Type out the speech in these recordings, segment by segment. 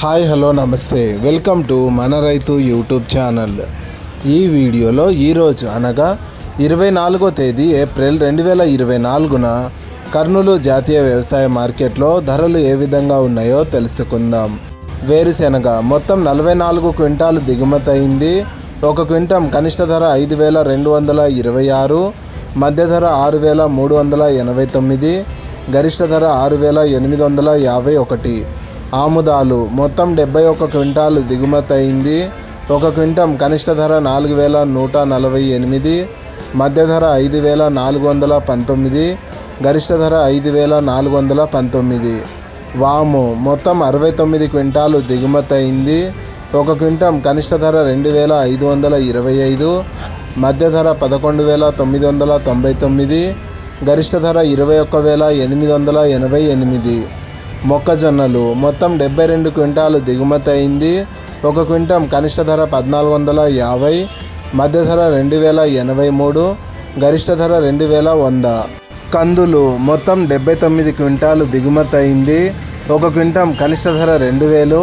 Hi hello నమస్తే, welcome to మన రైతు యూట్యూబ్ ఛానల్. ఈ వీడియోలో ఈరోజు అనగా 24వ తేదీ ఏప్రిల్ 2024న కర్నూలు జాతీయ వ్యవసాయ మార్కెట్లో ధరలు ఏ విధంగా ఉన్నాయో తెలుసుకుందాం. వేరుశెనగ మొత్తం 44 క్వింటాలు దిగుమతి అయింది. ఒక క్వింటం కనిష్ట ధర 5,226, మధ్య ధర 6,389, గరిష్ట ధర 6,851. ఆముదాలు మొత్తం 71 క్వింటాలు దిగుమతి అయింది. ఒక క్వింటం కనిష్ట ధర 4,148, మధ్య ధర 5,419, గరిష్ట ధర 5,419. వాము మొత్తం 69 క్వింటాలు దిగుమతి అయింది. ఒక క్వింటం కనిష్ట ధర 2,525, మధ్య ధర 11,999, గరిష్ట ధర 21,888. మొక్కజొన్నలు మొత్తం 72 క్వింటాలు దిగుమతి అయింది. ఒక క్వింటం కనిష్ట ధర 1,450, మధ్య ధర 2,083, గరిష్ట ధర 2,100. కందులు మొత్తం 79 క్వింటాలు దిగుమతి అయింది. ఒక క్వింటం కనిష్ట ధర 2,000,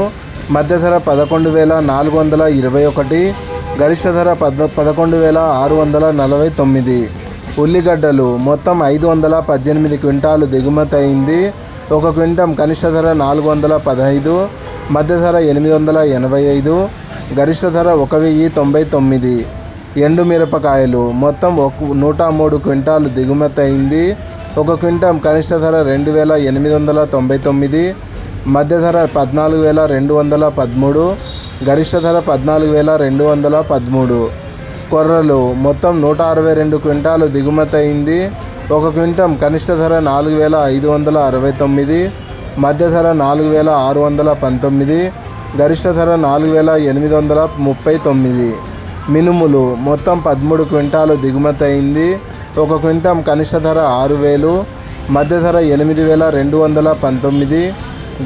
మధ్య ధర 11,421, గరిష్ట ధర 11,649. ఉల్లిగడ్డలు మొత్తం 518 క్వింటాలు దిగుమతి అయింది. ఒక క్వింటం కనిష్ట ధర 415, మధ్య ధర 885, గరిష్ట ధర 1,099. ఎండు మిరపకాయలు మొత్తం 103 క్వింటాలు దిగుమతి అయింది. ఒక క్వింటం కనిష్ట ధర 2,899, మధ్య ధర 14,213, గరిష్ట ధర 14,213. కొర్రలు మొత్తం 162 క్వింటాలు దిగుమతి అయింది. ఒక క్వింటం కనిష్ట ధర 4,569, మధ్య ధర 4,619, గరిష్ట ధర 4,839. మినుములు మొత్తం 13 క్వింటాలు దిగుమతి అయింది. ఒక క్వింటం కనిష్ట ధర 6,000, మధ్య ధర 8,219,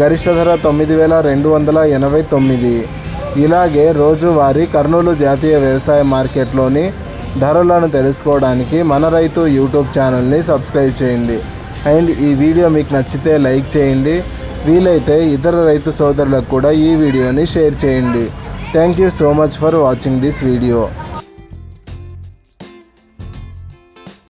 గరిష్ట ధర 9,289. ఇలాగే రోజువారీ కర్నూలు జాతీయ వ్యవసాయ మార్కెట్లోని ధరలను తెలుసుకోవడానికి మన రైతు యూట్యూబ్ ఛానల్ని సబ్స్క్రైబ్ చేయండి. అండ్ ఈ వీడియో మీకు నచ్చితే లైక్ చేయండి. వీలైతే ఇతర రైతు సోదరులకు కూడా ఈ వీడియోని షేర్ చేయండి. Thank you so much for watching this video.